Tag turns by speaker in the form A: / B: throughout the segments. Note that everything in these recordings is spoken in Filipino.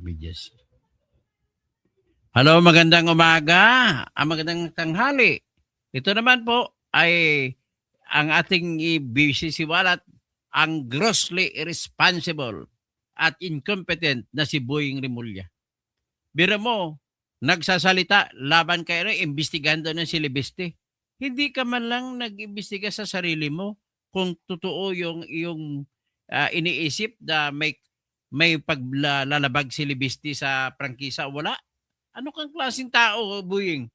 A: Medyas. Hello, magandang umaga. Magandang tanghali. Ito naman po ay ang ating ibisisiwalat, ang grossly irresponsible at incompetent na si Boying Rimulya. Biro mo, nagsasalita laban kayo, imbestigando na si Libeste. Hindi ka man lang nag-imbestiga sa sarili mo kung totoo yung iniisip na may paglalabag si Libeste sa prangkisa. Wala. Ano kang klaseng tao, Boying?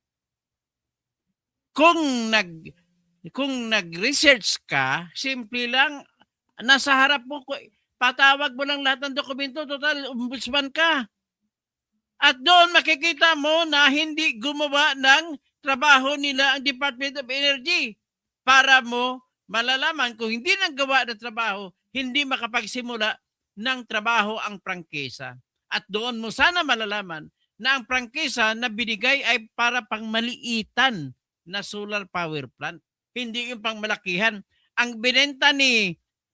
A: Kung nag-research ka, simple lang, nasa harap mo, patawag mo lang lahat ng dokumento, total, ombudsman ka. At doon makikita mo na hindi gumawa ng trabaho nila ang Department of Energy para mo malalaman kung hindi nang gawa ng trabaho, hindi makapagsimula ng trabaho ang prangkisa. At doon mo sana malalaman na ang prangkisa na binigay ay para pangmaliitan na solar power plant. Hindi yung pangmalakihan. Ang binenta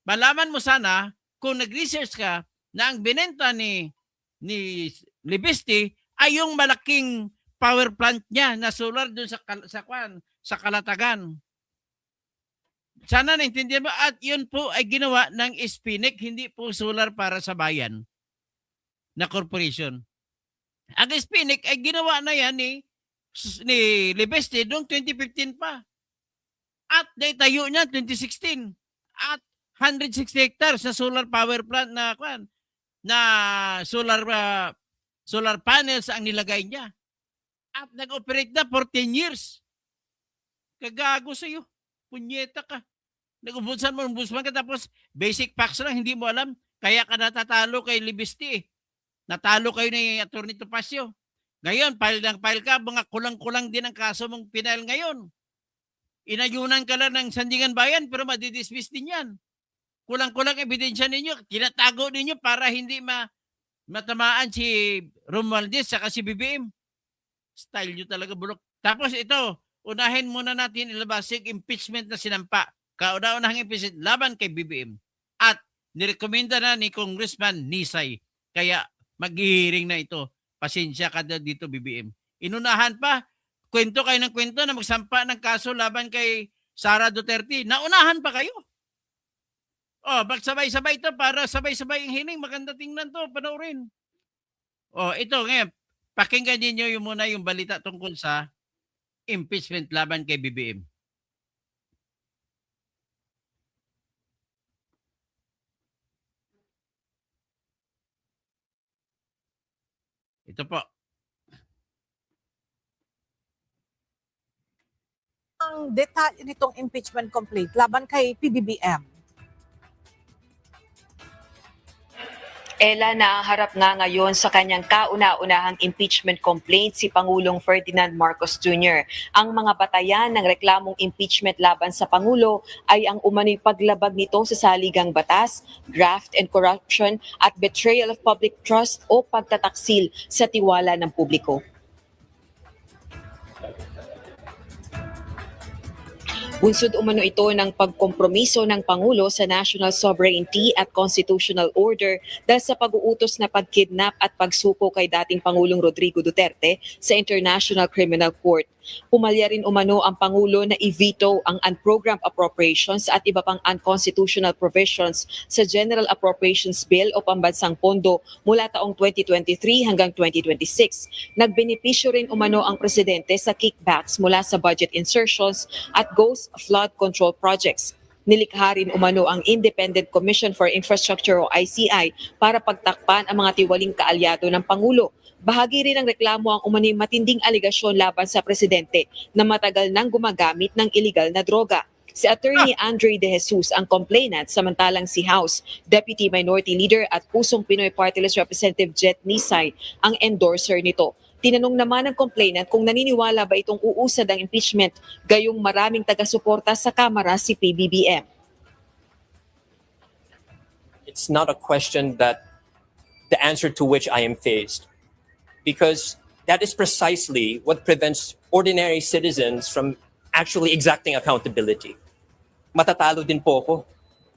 A: malaman mo sana kung nag-research ka na ang binenta ni Libeste ay yung malaking power plant niya na solar doon sa Kalatagan. Sana naintindihan mo, at yun po ay ginawa ng Spinec, hindi po solar para sa bayan na corporation. Ang Spinec ay ginawa na yan ni Libeste noong 2015 pa. At naitayo niya 2016. At 160 hectares na solar power plant na solar panels ang nilagay niya. At nag-operate na for 10 years. Kagago sa'yo. Punyeta ka. Nag-umbusman ka tapos basic facts lang, hindi mo alam. Kaya ka natatalo kay Libeste. Natalo kayo ni Atty. Topacio. Ngayon, file ka, mga kulang-kulang din ang kaso mong pinail ngayon. Inayunan ka lang ng Sandigan Bayan pero madidismiss din yan. Kulang-kulang ebidensya ninyo, tinatago ninyo para hindi matamaan si Romualdez saka si BBM. Style nyo talaga, bulok. Tapos ito, unahin muna natin ilabas yung impeachment na sinampa. Kauna-unahang impeachment laban kay BBM. At nirekomenda na ni Congressman Nisay. Kaya mag-hearing na ito. Pasensya ka dito, BBM. Inunahan pa, kwento kayo ng kwento na magsampa ng kaso laban kay Sara Duterte. Naunahan pa kayo. Oh, magsabay-sabay ito para sabay-sabay ang hiling. Maganda tingnan to, panoorin. Oh, ito ngayon. Pakinggan niyo yung muna yung balita tungkol sa impeachment laban kay BBM. Ito po.
B: Ang detalye nitong impeachment complaint laban kay PBBM.
C: Ella, naharap nga ngayon sa kanyang kauna-unahang impeachment complaint si Pangulong Ferdinand Marcos Jr. Ang mga batayan ng reklamong impeachment laban sa Pangulo ay ang umano'y paglabag nito sa saligang batas, graft and corruption at betrayal of public trust o pagtataksil sa tiwala ng publiko. Bunsod umano ito ng pagkompromiso ng Pangulo sa national sovereignty at constitutional order dahil sa pag-uutos na pagkidnap at pagsuko kay dating Pangulong Rodrigo Duterte sa International Criminal Court. Pumalya rin umano ang Pangulo na i-veto ang unprogrammed appropriations at iba pang unconstitutional provisions sa General Appropriations Bill o pambansang pondo mula taong 2023 hanggang 2026. Nagbenepisyo rin umano ang presidente sa kickbacks mula sa budget insertions at ghost flood control projects. Nilikha rin umano ang Independent Commission for Infrastructure o ICI para pagtakpan ang mga tiwaling kaalyado ng Pangulo. Bahagi rin ng reklamo ang umano'y matinding aligasyon laban sa presidente na matagal nang gumagamit ng illegal na droga. Si Attorney Andre De Jesus ang complainant, samantalang si House Deputy Minority Leader at Pusong Pinoy Party List Representative Jet Nisay ang endorser nito. Tinanong naman ng complainant kung naniniwala ba itong uusad ang impeachment, gayong maraming taga-suporta sa Kamara si PBBM.
D: It's not a question that the answer to which I am faced, because that is precisely what prevents ordinary citizens from actually exacting accountability. Matatalo din po ako.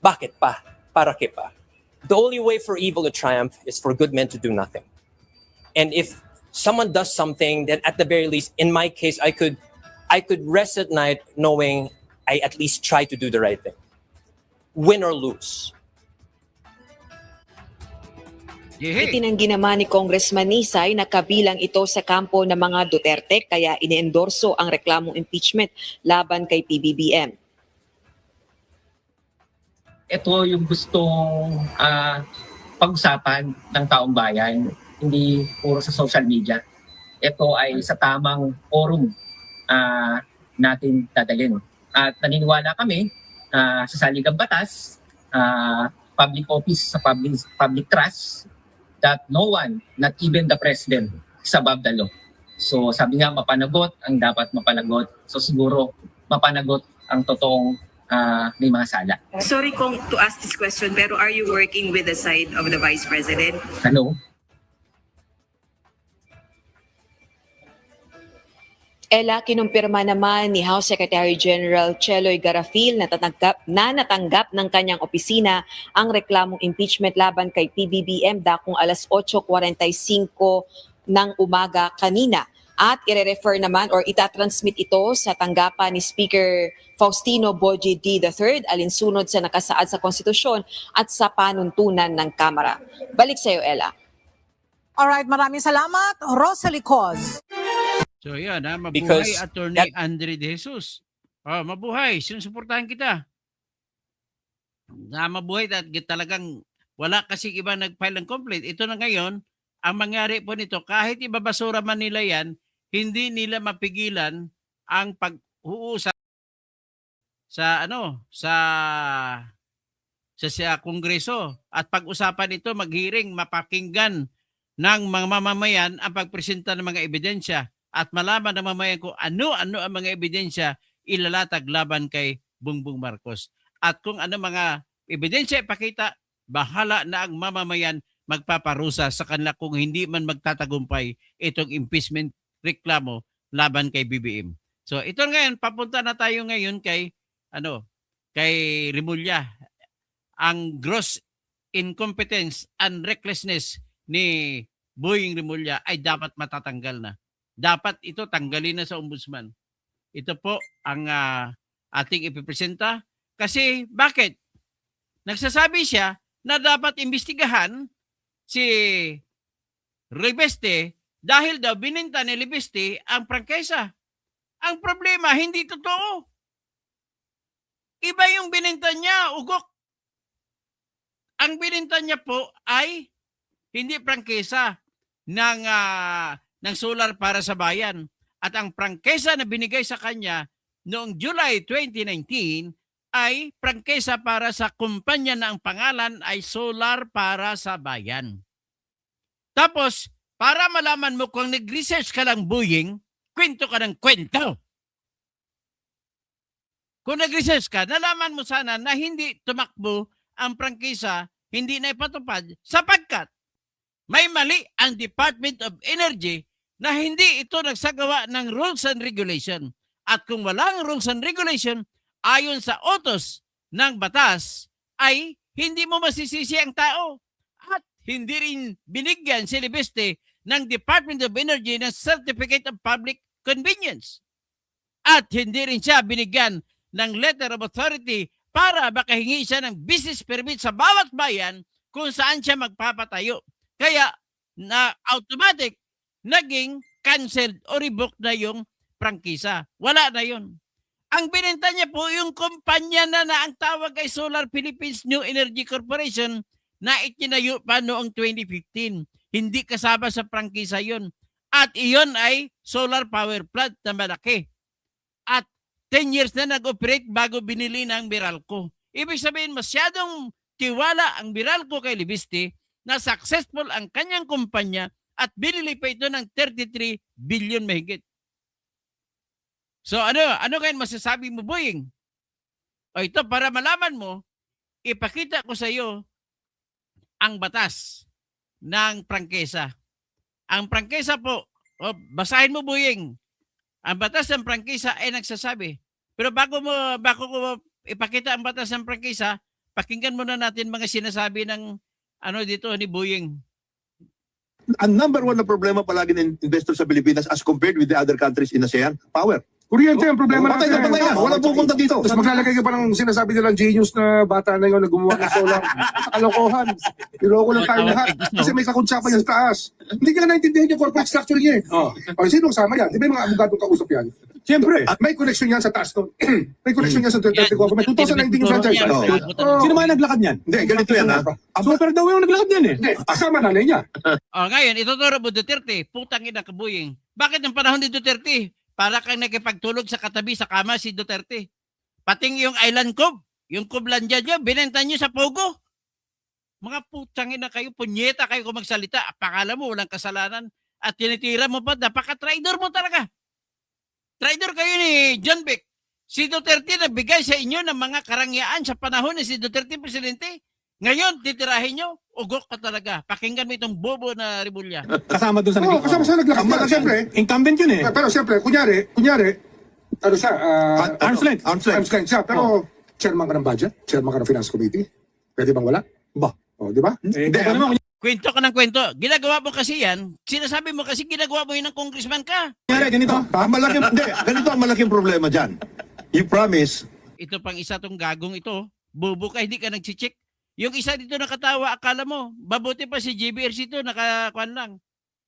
D: Bakit pa? Para ke pa? The only way for evil to triumph is for good men to do nothing. And if someone does something, then at the very least, in my case, I could rest at night knowing I at least try to do the right thing, win or lose.
A: Yehe.
C: Itinanggi naman ni Congressman Nisay na kabilang ito sa kampo ng mga Duterte kaya iniendorso ang reklamong impeachment laban kay PBBM.
E: Ito yung gustong pag-usapan ng taong bayan, hindi puro sa social media. Ito ay sa tamang forum natin dadalhin. At naniniwala kami sa saligang batas, public office sa public trust, that no one, not even the president, is above the law. So sabi nga, mapanagot ang dapat mapanagot. So siguro mapanagot ang totoong may mga sala.
C: Sorry kung to ask this question, pero are you working with the side of the Vice President?
E: Ano?
C: Ella, kinumpirma naman ni House Secretary General Cheloy Garafil na natanggap ng kanyang opisina ang reklamong impeachment laban kay PBBM dakong alas 8:45 ng umaga kanina. At ire-refer naman or itatransmit ito sa tanggapan ni Speaker Faustino Boji D. III alinsunod sa nakasaad sa konstitusyon at sa panuntunan ng Kamara. Balik sa iyo, Ella.
B: Alright, maraming salamat. Rosalie Coz.
A: So yan, mabuhay
D: Because
A: Attorney Andre De Jesus. Mabuhay, sinusuportahan kita. Mabuhay at talagang wala kasi iba nag-file ng complaint. Ito na ngayon, ang mangyari po nito, kahit ibabasura man nila yan, hindi nila mapigilan ang pag-uusap sa Kongreso at pag-usapan ito, mag-hearing, mapakinggan ng mga mamamayan ang pagpresenta ng mga ebidensya at malaman ng mamamayan kung ano-ano ang mga ebidensya ilalatag laban kay Bongbong Marcos. At kung ano mga ebidensya ipakita, bahala na ang mamamayan magpaparusa sa kanila kung hindi man magtatagumpay itong impeachment reklamo laban kay BBM. So ito ngayon, papunta na tayo ngayon kay Remulla. Ang gross incompetence and recklessness ni Boying Remulla ay dapat matatanggal na. Dapat ito tanggalin na sa ombudsman. Ito po ang ating ipipresenta. Kasi bakit? Nagsasabi siya na dapat imbestigahan si Libeste dahil daw bininta ni Libeste ang prangkesa. Ang problema, hindi totoo. Iba yung bininta niya, ugok. Ang bininta niya po ay hindi prangkesa ng solar para sa bayan. At ang prangkesa na binigay sa kanya noong July 2019 ay prangkesa para sa kumpanya na ang pangalan ay Solar para sa Bayan. Tapos, para malaman mo kung nag-research ka lang, Boying, kwento ka ng kwento. Kung nag-research ka, nalaman mo sana na hindi tumakbo ang prangkesa, hindi na ipatupad sapagkat may mali ang Department of Energy na hindi ito nagsagawa ng rules and regulation. At kung walang rules and regulation, ayon sa utos ng batas, ay hindi mo masisisi ang tao. At hindi rin binigyan si Libeste ng Department of Energy ng Certificate of Public Convenience. At hindi rin siya binigyan ng Letter of Authority para makahingi siya ng business permit sa bawat bayan kung saan siya magpapatayo. Kaya na automatic naging canceled o revoked na yung prangkisa. Wala na yun. Ang binenta niya po yung kumpanya na ang tawag ay Solar Philippines New Energy Corporation na itinayo pa noong 2015. Hindi kasama sa prangkisa yun. At iyon ay solar power plant na malaki. At 10 years na nag-operate bago binili ng Meralco. Ibig sabihin, masyadong tiwala ang Meralco kay Libiste na successful ang kanyang kumpanya at binili pa ito ng 33 billion mahigit. So ano kayo masasabi mo, Boying? O ito, para malaman mo, ipakita ko sa iyo ang batas ng prangkesa. Ang prangkesa po, basahin mo, Boying. Ang batas ng prangkisa ay nagsasabi. Pero bago ko ipakita ang batas ng prangkisa, pakinggan muna natin mga sinasabi ng dito ni Boying.
F: ang number one na problema palagi ng investor sa Pilipinas as compared with the other countries in ASEAN, power.
G: Kuryente ang problema
F: Patay na
G: natin.
F: patay yan. Walang pupunta dito.
G: Tapos maglalagay ka pa ng sinasabi nilang genius na bata na yun na gumawa ng solar. Kalokohan. Niloko lang tayo lahat. Kasi may kakuntsapa yan sa taas. Hindi ka na naintindihan yung corporate structure niya eh. O, sino kasama yan? Di ba yung mga abogadong kausap yan? Siyempre, may connection yan sa taas doon. May connection yan sa Duterte government. 2019 yung franchise.
H: Sino ba naglakad niyan?
F: Hindi, ganito yan ha.
H: Super daw yung naglakad yan eh.
G: Hindi, kasama nanay niya.
A: Ngayon, ituturo mo Duterte, putang ina kabuying. Bakit ng panahon ni Duterte? Para kang nakipagtulog sa katabi sa kama si Duterte. Pating yung Island Cove, yung Kublandia nyo, binenta nyo sa Pogo. Mga putang ina kayo, punyeta kayo kung magsalita. Pakala mo, walang kasalanan. At tinitira mo pa, napaka-traidor mo talaga. Traidor kayo ni John Beck. Si Duterte nagbigay sa inyo ng mga karangyaan sa panahon ni si Duterte presidente. Ngayon, titirahin nyo, ugok ka talaga. Pakinggan mo itong bobo na Rimulya.
H: Kasama doon sa
G: Oo, kasama sa naglakad. Pero siyempre,
H: Incumbent yun eh.
G: pero siyempre, kunyari, ano siya,
H: Arm's length.
G: arm's length siya. Pero, chairman ka ng budget, chairman ka ng finance committee. Pwede bang wala?
H: Ba?
G: O, di ba?
H: Hindi, naman,
A: Kwento ka ng kwento. Ginagawa mo kasi yan. Sinasabi mo kasi ginagawa mo yun ng congressman ka.
H: kunyari, ganito.
F: Ang malaking, hindi, ganito ang malaking problema dyan. You promise,
A: Ito pang isa tong gagong ito. Bobo ka, hindi ka nag-check. Yung isa dito nakatawa, akala mo. Babuti pa si JBRC ito, nakakuan lang.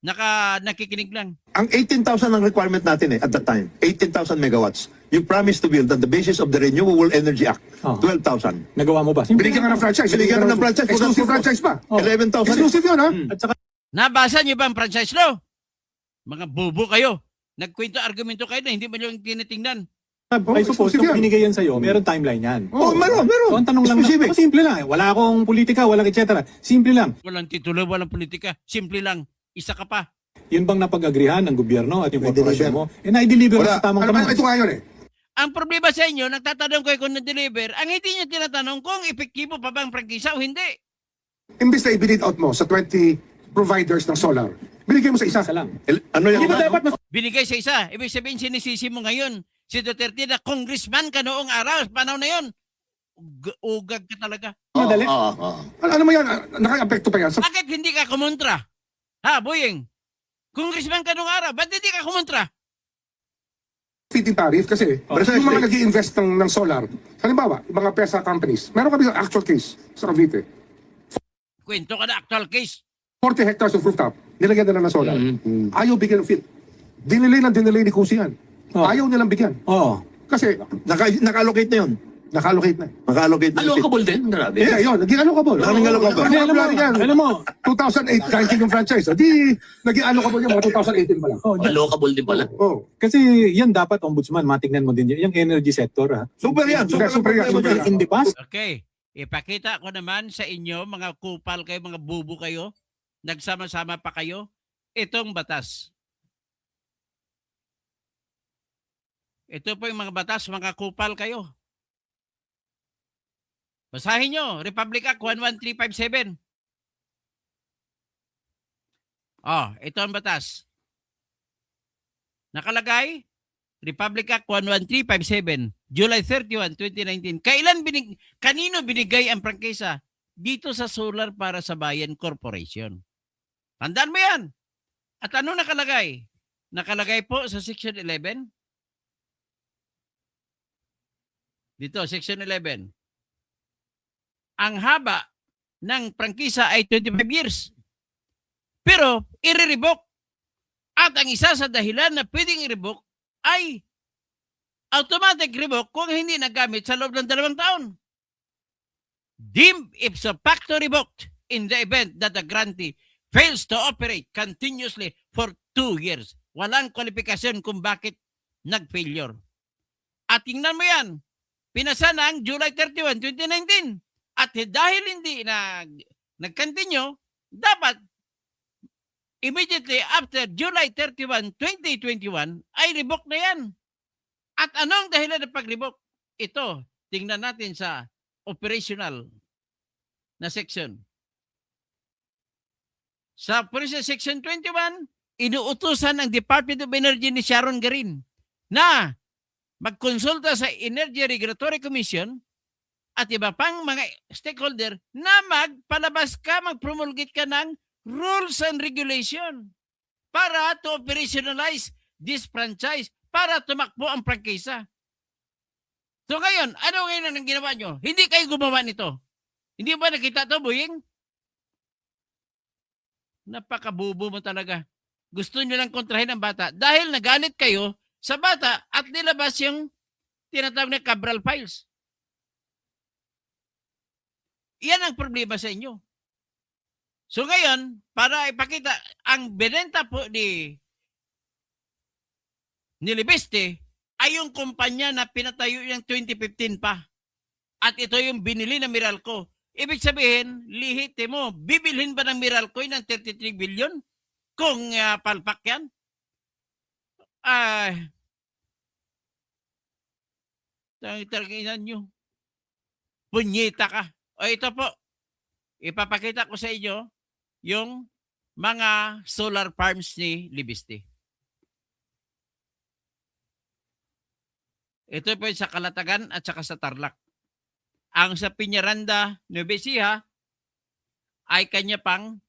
A: Nakikinig lang.
F: ang 18,000 ang requirement natin at that time. 18,000 megawatts. You promised to build on the basis of the Renewable Energy Act.
H: Oh.
F: 12,000.
H: Nagawa mo ba? Simple.
G: Binigyan ka ng franchise.
F: Binigyan ka ng franchise.
G: Exclusive franchise pa.
F: 11,000.
G: Exclusive yun, ha?
H: At saka,
A: Nabasa niyo ba ang franchise law? Mga bobo kayo. Nagkwento argumento kayo na hindi mo yung tinitingnan.
H: I suppose,
G: exclusive
H: kung
G: yan.
H: binigay yan sa'yo, meron timeline yan.
F: Oh, meron.
H: So, ang tanong lang
F: Specific.
H: na, simple lang. Wala akong politika, walang et cetera. Simple lang.
A: Walang titulo, walang politika. Simple lang. Isa ka pa.
H: Yun bang napag-agrihan ng gobyerno at yung
F: May
H: korporasyon
F: deliver.
H: mo? Na-deliver
F: Wala.
H: sa tamang
G: Ano ba,
H: kamay.
G: ito nga yun eh.
A: Ang problema sa inyo, nagtatanong kayo kung na-deliver, ang hindi nyo tinatanong kung epektibo pa bang prangkisa o hindi.
G: Imbis na i-bid out mo sa 20 providers ng solar, binigay mo sa isa.
H: Isa lang.
F: Ano yan?
H: Hindi ba dapat mas
A: Binigay sa isa. Ibig sabihin, sinisisi mo ngayon. Si Duterte na congressman ka noong araw, panahon na yun. Ugag ka talaga.
H: madali?
G: Ano mo yan? Naka-apekto pa yan. Sa
A: Bakit hindi ka kumontra? Ha, Boyeng? Congressman ka noong araw, ba't hindi ka kumontra?
G: feed-in tariff kasi yung mga nag-i-invest ng solar, halimbawa, yung mga PESA companies, meron kami actual case sa Cavite.
A: Kwento ka na actual case.
G: 40 hectares of rooftop, nilagyan nila ng solar. Ayaw bigyan ng feed. Dinelay ni Kusi yan.
H: Oh.
G: Ayaw nilang bigyan.
H: Oo.
G: Kasi
F: Naka-allocate na yun.
G: naka-allocate na.
F: Naka-allocate na yun.
I: Allocable din, grabe.
G: Yeah, yun. Naging allocable.
F: Naging allocable.
H: Alam mo,
G: 2008, ranking yung franchise. Di, naging allocable yung mga 2018 pa lang.
I: Allocable din pala.
G: Oh.
H: kasi yan dapat, ombudsman, matignan mo din yung energy sector. Ha?
F: Super yan. Super,
G: Super yan, super yan.
H: In the past,
A: Okay. Ipakita ko naman sa inyo, mga kupal kayo, mga bubo kayo, nagsama-sama pa kayo, itong batas. Ito po yung mga batas, mga kupal kayo. Basahin nyo, Republic Act 11357. Ito ang batas. Nakalagay, Republic Act 11357, July 31, 2019. Kanino binigay ang prangkisa? Dito sa Solar para sa Bayan Corporation. Tandaan mo yan. At ano nakalagay? Nakalagay po sa Section 11. Dito, Section 11. Ang haba ng prangkisa ay 25 years. Pero, i-revoke. At ang isa sa dahilan na pwedeng i-revoke ay automatic revoke kung hindi nagamit sa loob ng 2 taon. Deemed ipso facto revoked in the event that the grantee fails to operate continuously for 2 years. Walang kwalifikasyon kung bakit nag-failure. At tingnan mo yan, pinasa ng July 31, 2019. At dahil hindi nag-continue, dapat immediately after July 31, 2021, ay revoke na yan. At anong dahilan ng pag-revoke? Ito, tingnan natin sa operational na section. Sa Operational Section 21, inuutusan ng Department of Energy ni Sharon Garin na magkonsulta sa Energy Regulatory Commission at iba pang mga stakeholder na magpromulgate ka ng rules and regulation para to operationalize this franchise, para tumakbo ang prangkisa. So ngayon, ano ngayon ang ginawa nyo? Hindi kayo gumawa nito. Hindi ba nakita to, Boying? Napakabubo mo talaga. Gusto nyo lang kontrahin ang bata dahil nagalit kayo sa bata at nilabas yung tinatawag na Cabral Files. Iyan ang problema sa inyo. So ngayon, para ipakita, ang binenta po ni Libeste ay yung kumpanya na pinatayo yung 2015 pa. At ito yung binili na Meralco. Ibig sabihin, lihiti mo, bibilhin ba ng Meralco ng 33 billion? Kung palpak yan? Tangitan nyo. Punyeta ka. O ito po, ipapakita ko sa inyo yung mga solar farms ni Libiste. Ito po yung sa Calatagan at saka sa Tarlac. Ang sa Piñaranda, Nueva Ecija ay kanya pang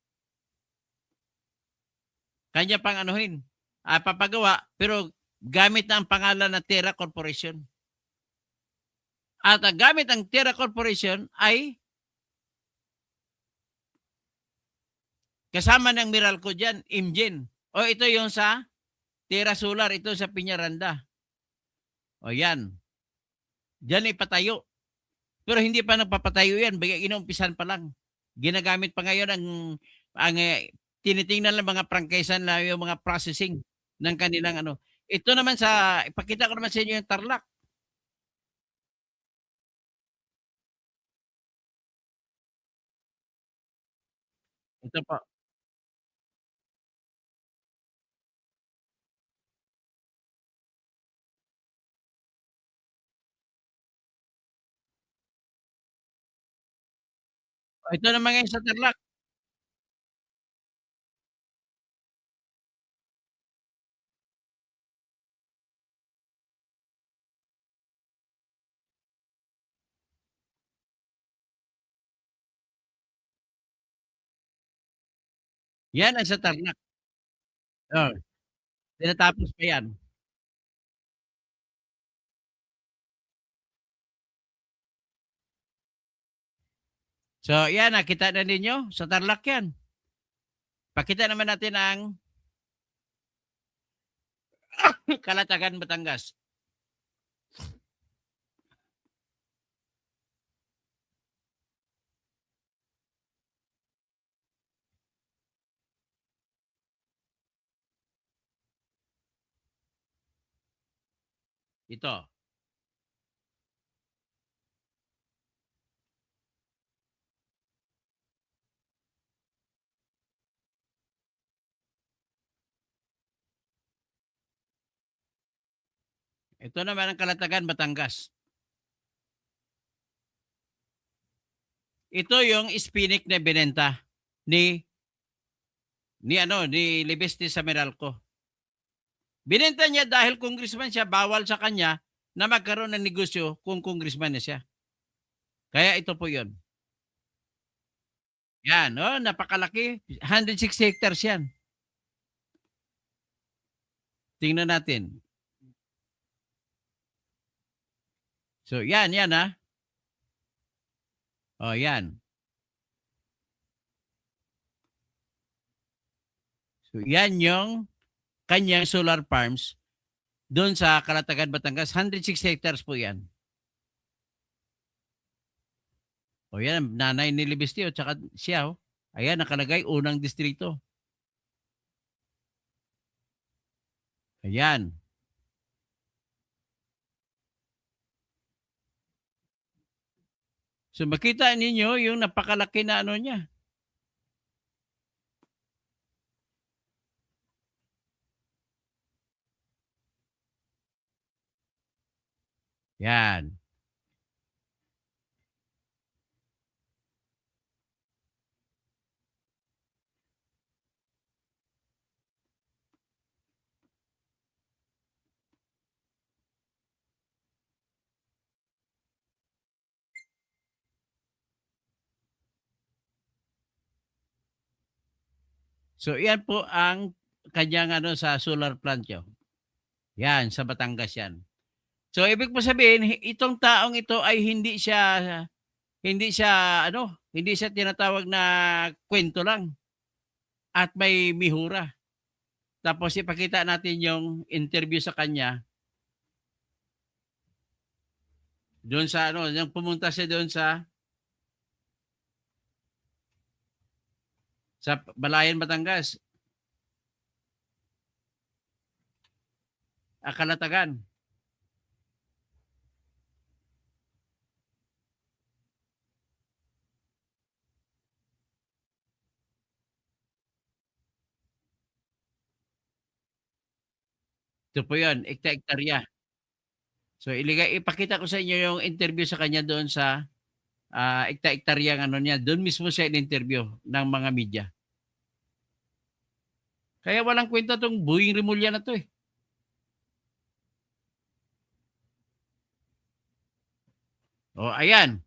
A: papagawa, pero gamit na ang pangalan ng Terra Corporation. At ang gamit ang Terra Corporation ay kasama ng Meralco dyan, Imgen. O ito yung sa Terra Solar, ito sa Piñaranda. O yan. Diyan ipatayo. Pero hindi pa nagpapatayo yan. Inumpisan pa lang. Ginagamit pa ngayon ang tinitingnan ng mga prangkesan na yung mga processing ng kanilang ano. Ito naman ipakita ko naman sa inyo yung Tarlac. Ito po. Ito naman ngayon sa Tarlac. Yan ang sa Tarlac. Oh, tinatapos pa yan. So, yan, nakita na ninyo sa Tarlac yan. Pakita naman natin ang Calatagan, Batangas. Ito. Ito naman ang Calatagan, Batangas. Ito yung Spinic na binenta ni Libeste sa Meralco. Binenta niya dahil congressman siya, bawal sa kanya na magkaroon ng negosyo kung congressman na siya. Kaya ito po yun. Yan, napakalaki. 160 hectares yan. Tingnan natin. So, yan ha. O, yan. So, yan yung kanyang solar farms doon sa Calatagan, Batangas. 106 hectares po yan. O yan, nanay ni Libeste at saka siya. Ayan, nakalagay, unang distrito. Ayan. So makita ninyo yung napakalaki na ano niya. Yan. So yan po ang kanyang sa solar plant yun. Yan, sa Batangas yan. So ibig po sabihin, itong taong ito ay hindi siya tinatawag na kwento lang at may mihura. Tapos ipakita natin yung interview sa kanya. Doon sa yung pumunta siya doon sa Balayan, Batangas. Kalatagan. Ito po yun, ekta-ektarya. So ipakita ko sa inyo yung interview sa kanya doon sa ekta-ektarya niya. Doon mismo siya in-interview ng mga media. Kaya walang kwenta tong Boeing Rimulya na to eh. O, ayan.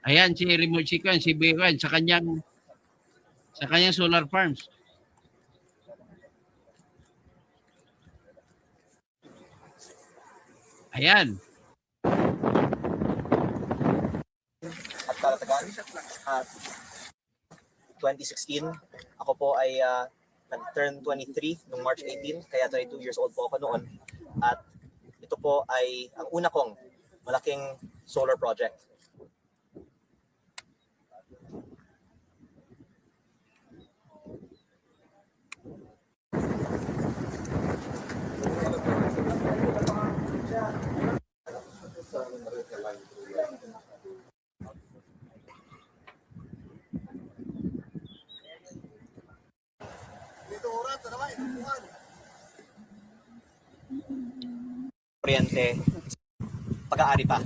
A: Ayan si Remote Chicken, si Bewan sa kanyang solar farms. Ayan.
J: At Kalatagan. At 2016, ako po ay nag-turn 23 noong March 18, kaya 22 years old po ako noon. At ito po ay ang una kong malaking solar project. Kuryente, pag-aari pa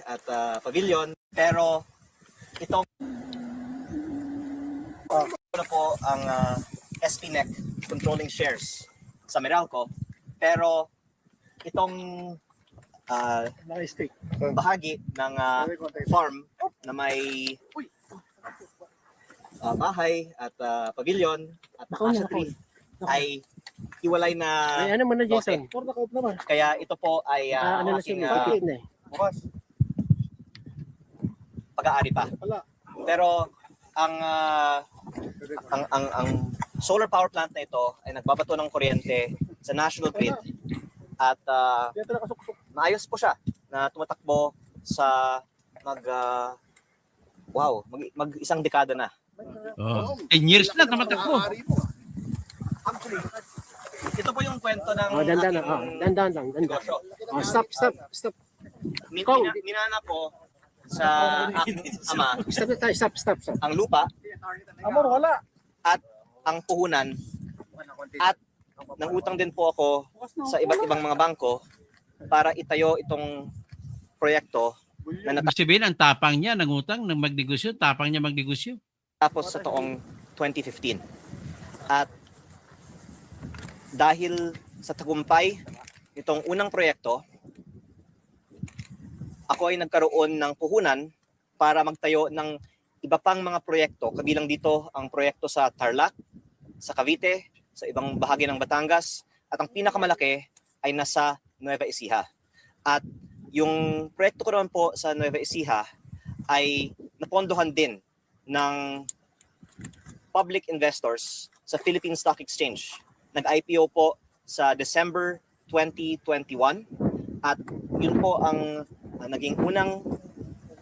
J: at pavilion, pero itong na po ang SPNEC controlling shares sa Meralco, pero itong bahagi ng farm na may bahay at pavilion at acacia tree ay hiwalay na lote. Kaya ito po ay aking pag-aari pa. Pero ang solar power plant na ito ay nagbabato ng kuryente sa national grid at maayos po siya na tumatakbo sa mag isang dekada na.
A: Oh, 10 years na tumatakbo.
J: Actually, ito po yung kwento ng
E: Dandan lang.
J: negosyo.
E: Stop.
J: Minana po sa aking ama
E: Stop.
J: ang lupa at ang puhunan at nangutang din po ako sa iba't ibang mga bangko para itayo itong proyekto na
A: Ibig sabihin, ang tapang niya, nangutang, nang magnegosyo, tapang niya magnegosyo.
J: natapos sa taong 2015. At dahil sa tagumpay nitong unang proyekto, ako ay nagkaroon ng puhunan para magtayo ng iba pang mga proyekto. Kabilang dito ang proyekto sa Tarlac, sa Cavite, sa ibang bahagi ng Batangas, at ang pinakamalaki ay nasa Nueva Ecija. At yung proyekto ko naman po sa Nueva Ecija ay napondohan din ng public investors sa Philippine Stock Exchange. Nag-IPO po sa December 2021 at yun po ang naging unang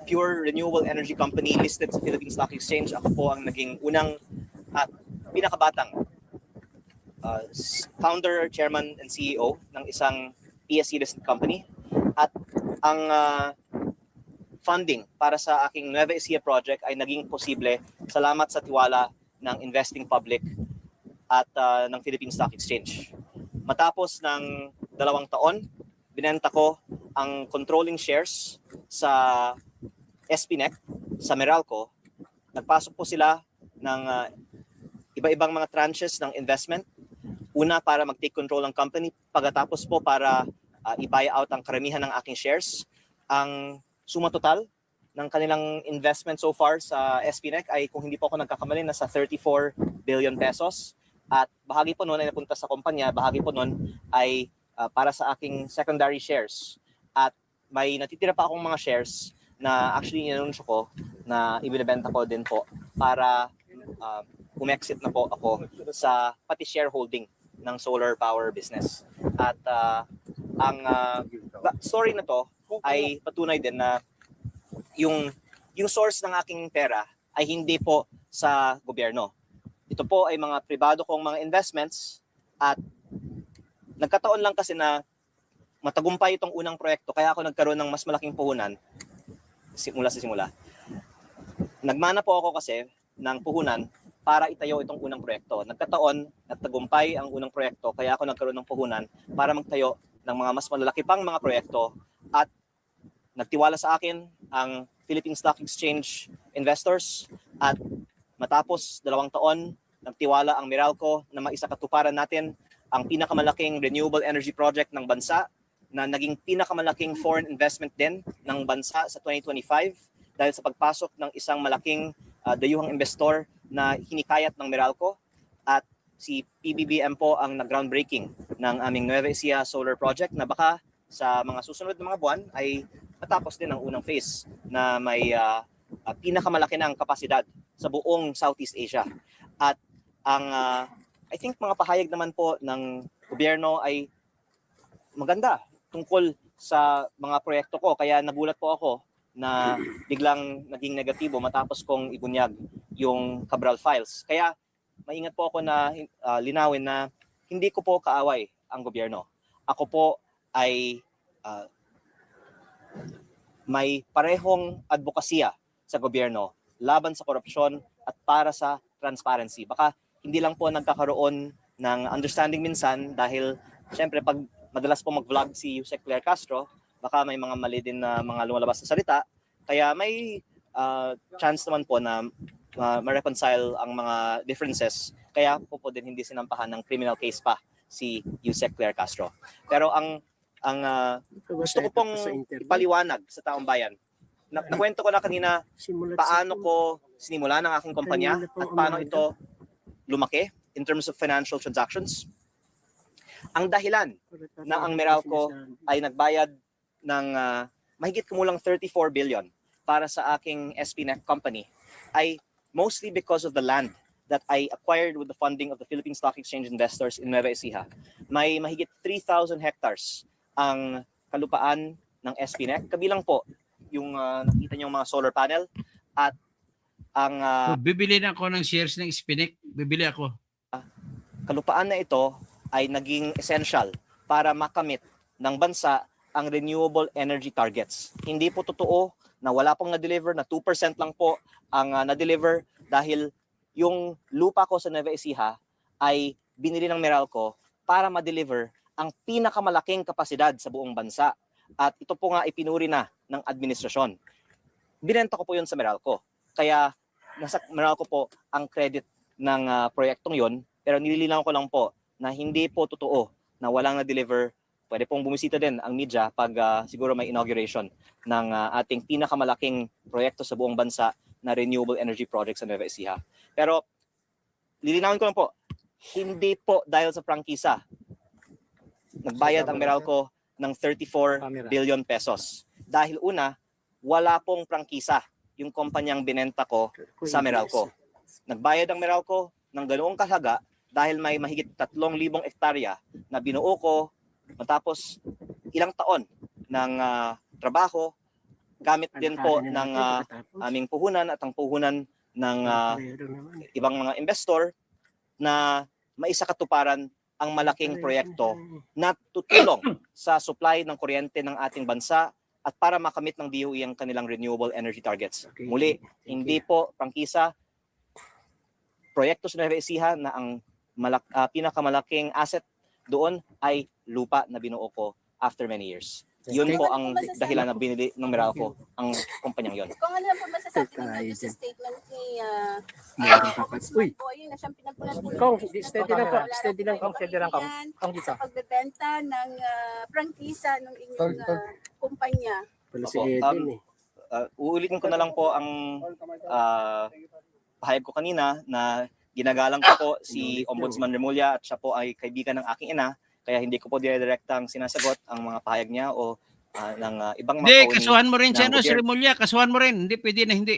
J: pure renewable energy company listed sa Philippine Stock Exchange. Ako po ang naging unang at pinakabatang founder, chairman, and CEO ng isang PSE listed company. At ang funding para sa aking Nueva Ecija project ay naging posible salamat sa tiwala ng investing public at ng Philippine Stock Exchange. Matapos ng 2 taon, binenta ko ang controlling shares sa SPNEC, sa Meralco. Nagpasok po sila ng iba-ibang mga tranches ng investment. Una, para mag-take control ng company. Pagkatapos po para i-buy out ang karamihan ng aking shares. Ang suma total ng kanilang investment so far sa SPNEC ay, kung hindi po ako nagkakamali, nasa 34 billion pesos. At bahagi po noon ay napunta sa kumpanya, bahagi po noon ay para sa aking secondary shares. At may natitira pa akong mga shares na actually inanunsyo ko na ibinebenta ko din po para umexit na po ako sa pati shareholding ng solar power business. At ang story na to ay patunay din na yung source ng aking pera ay hindi po sa gobyerno. Ito po ay mga pribado kong mga investments, at nagkataon lang kasi na matagumpay itong unang proyekto kaya ako nagkaroon ng mas malaking puhunan simula sa simula. Nagmana po ako kasi ng puhunan para itayo itong unang proyekto. Nagkataon at tagumpay ang unang proyekto kaya ako nagkaroon ng puhunan para magtayo ng mga mas malalaki pang mga proyekto, at nagtiwala sa akin ang Philippine Stock Exchange investors, at matapos 2 taon, nagtiwala ang Meralco na maisakatuparan natin ang pinakamalaking renewable energy project ng bansa, na naging pinakamalaking foreign investment din ng bansa sa 2025 dahil sa pagpasok ng isang malaking dayuhang investor na hinikayat ng Meralco. At si PBBM po ang nag-groundbreaking ng aming Nueva Ecija Solar Project, na baka sa mga susunod na mga buwan ay matapos din ang unang phase na may pinakamalaki ng kapasidad sa buong Southeast Asia. At ang I think mga pahayag naman po ng gobyerno ay maganda tungkol sa mga proyekto ko, kaya nagulat po ako na biglang naging negatibo matapos kong ibunyag yung Cabral Files. Kaya maingat po ako na linawin na hindi ko po kaaway ang gobyerno. Ako po ay may parehong advokasya sa gobyerno laban sa korupsyon at para sa transparency. Baka hindi lang po nagkakaroon ng understanding minsan dahil syempre pag madalas po mag-vlog si Yusek Claire Castro, baka may mga mali din na mga lumalabas sa salita. Kaya may chance naman po na ma-reconcile ang mga differences. Kaya po din hindi sinampahan ng criminal case pa si Yusek Claire Castro. Pero ang gusto ko pong ipaliwanag sa taong bayan. Nakwento ko na kanina paano ko sinimula ng aking kumpanya at paano ito lumaki in terms of financial transactions. Ang dahilan na ang Meralco ay nagbayad ng mahigit kumulang 34 billion para sa aking SPNEC company ay mostly because of the land that I acquired with the funding of the Philippine Stock Exchange investors in Nueva Ecija. May mahigit 3,000 hectares ang kalupaan ng SPNEC. Kabilang po yung nakita niyong mga solar panel, at ang
A: Bibili na ako ng shares ng SPNEC. Bibili ako.
J: kalupaan na ito ay naging essential para makamit ng bansa ang renewable energy targets. Hindi po totoo na wala pong na-deliver, na 2% lang po ang na-deliver, dahil yung lupa ko sa Nueva Ecija ay binili ng Meralco para ma-deliver ang pinakamalaking kapasidad sa buong bansa. At ito po nga ipinuri na ng administrasyon. Binenta ko po yun sa Meralco. Kaya nasa Meralco po ang credit ng proyektong yon, pero nililinaw ko lang po na hindi po totoo na walang na-deliver. Pwede pong bumisita din ang media pag siguro may inauguration ng ating pinakamalaking proyekto sa buong bansa na renewable energy project sa Nueva Ecija. Pero lilinawin ko lang po, hindi po dahil sa prangkisa nagbayad ang Meralco ng 34 billion pesos. Dahil una, wala pong prangkisa yung kumpanyang binenta ko sa Meralco. Nagbayad ang Meralco ng ganoong kahalaga dahil may mahigit 3,000 hektarya na binuo ko matapos ilang taon ng trabaho, gamit din po ng aming puhunan at ang puhunan ng ibang mga investor, na maisakatuparan ang malaking proyekto na tutulong sa supply ng kuryente ng ating bansa at para makamit ng DOE ang kanilang renewable energy targets. Muli, hindi po prangkisa, proyekto sa Nueva Ecija na ang pinakamalaking asset doon ay lupa na binuo ko after many years. Yun po ang dahilan na binili ng Meralco ang kumpanyang yon.
K: Kung ano lang po masasabi ninyo sa statement ni Ombudsman po, yun na siyang pinagmulan po.
L: Steady lang po, steady lang po, steady lang po.
K: Sa pagbebenta ng prangkisa ng inyong kumpanya.
J: uulitin ko na lang po ang pahayag ko kanina na ginagalang ko po si Ombudsman Remulla at siya po ay kaibigan ng aking ina, kaya hindi ko po direktang sinasagot ang mga pahayag niya o ng ibang mga
A: Hindi,
J: kauni
A: kasuhan mo rin
J: ng
A: siya, no, si
J: gobyerno.
A: Remulla. Kasuhan mo rin. Hindi, pwede na hindi.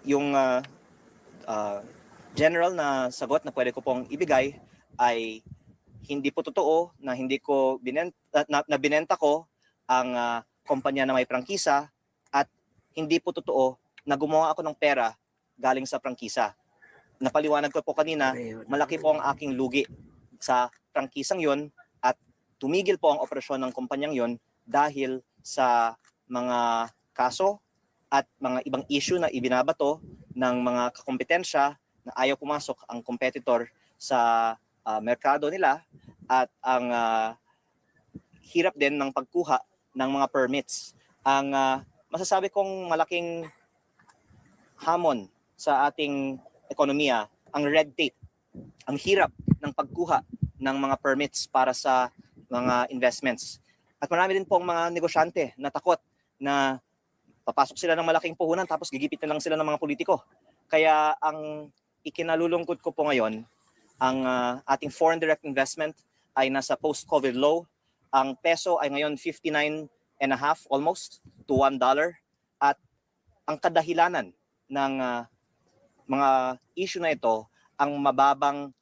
J: Yung general na sagot na pwede ko pong ibigay ay hindi po totoo na hindi ko binenta ko ang kumpanya na may prangkisa at hindi po totoo na gumawa ako ng pera galing sa prangkisa. Napaliwanag ko po kanina, malaki po ang aking lugi sa prangkisang yon at tumigil po ang operasyon ng kumpanyang yon dahil sa mga kaso at mga ibang issue na ibinabato ng mga kakompetensya na ayaw pumasok ang competitor sa merkado nila at ang hirap din ng pagkuha ng mga permits. Ang masasabi kong malaking hamon sa ating ekonomiya, ang red tape, ang hirap ng pagkuha ng mga permits para sa mga investments. At marami din pong mga negosyante na takot na papasok sila ng malaking puhunan tapos gigipit na lang sila ng mga politiko. Kaya ang ikinalulungkot ko po ngayon, ang ating foreign direct investment ay nasa post-COVID low. Ang peso ay ngayon 59.5 almost to $1. At ang kadahilanan ng mga issue na ito, ang mababang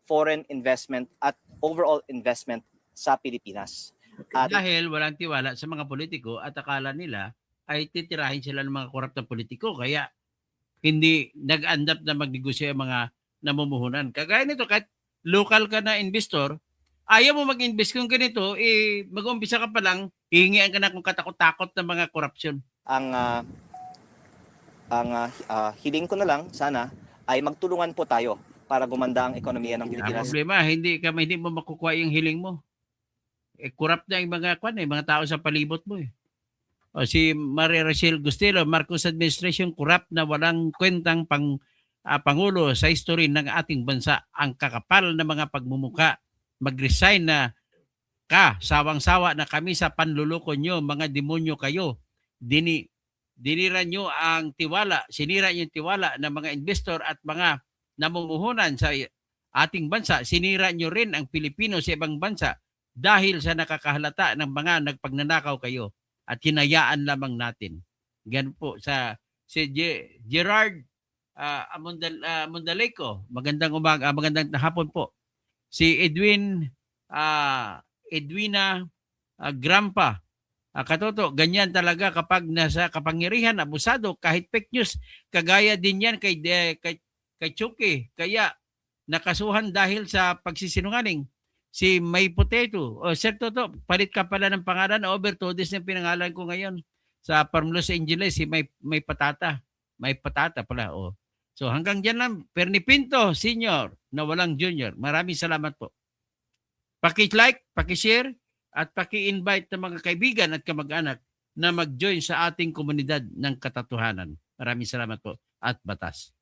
J: foreign investment at overall investment sa Pilipinas. At
A: Dahil walang tiwala sa mga politiko at akala nila ay titirahin sila ng mga korap na politiko. Kaya hindi nag-andap na magnegosyo ang mga namumuhunan. Kagaya nito, kahit local ka na investor, ayaw mo mag-invest kung ganito, mag-umpisa ka pa lang, hihingian ka na kung katakot-takot ng mga korupsyon.
J: ang hiling ko na lang sana ay magtulungan po tayo para gumanda ang ekonomiya ng
A: Ang
J: Pilipinas.
A: problema, hindi mo makukuha yung hiling mo. Corrupt na yung mga tao sa palibot mo eh. O si Maria Rachel Gustelo, Marcos administration, corrupt na walang kwentang pangulo sa history ng ating bansa. Ang kakapal na mga pagmumuka, mag-resign na sawang-sawa na kami sa panluloko nyo, mga demonyo kayo. Dinira nyo ang tiwala, sinira nyo yung tiwala ng mga investor at mga namumuhunan sa ating bansa. Sinira nyo rin ang Pilipino sa ibang bansa dahil sa nakakahalata ng mga nagpagnanakaw kayo at hinayaan lamang natin. Ganun po si Gerard Amundaleco. Magandang umaga, magandang hapon po. Si Edwina Grampa. Katoto, ganyan talaga kapag nasa kapangyarihan, abusado, kahit fake news, kagaya din yan kay Chucky. Kaya nakasuhan dahil sa pagsisinungaling. Si May Potato. Sir Toto, palit ka pala ng pangalan. Overtodis na pinangalan ko ngayon. Sa Los Angeles, si May Patata. May Patata pala. So hanggang dyan lang. Perni Pinto, Senior, na walang Junior. Maraming salamat po. Paki-like, paki-share, at paki-invite ng mga kaibigan at kamag-anak na mag-join sa ating komunidad ng katotohanan. Maraming salamat po at batas.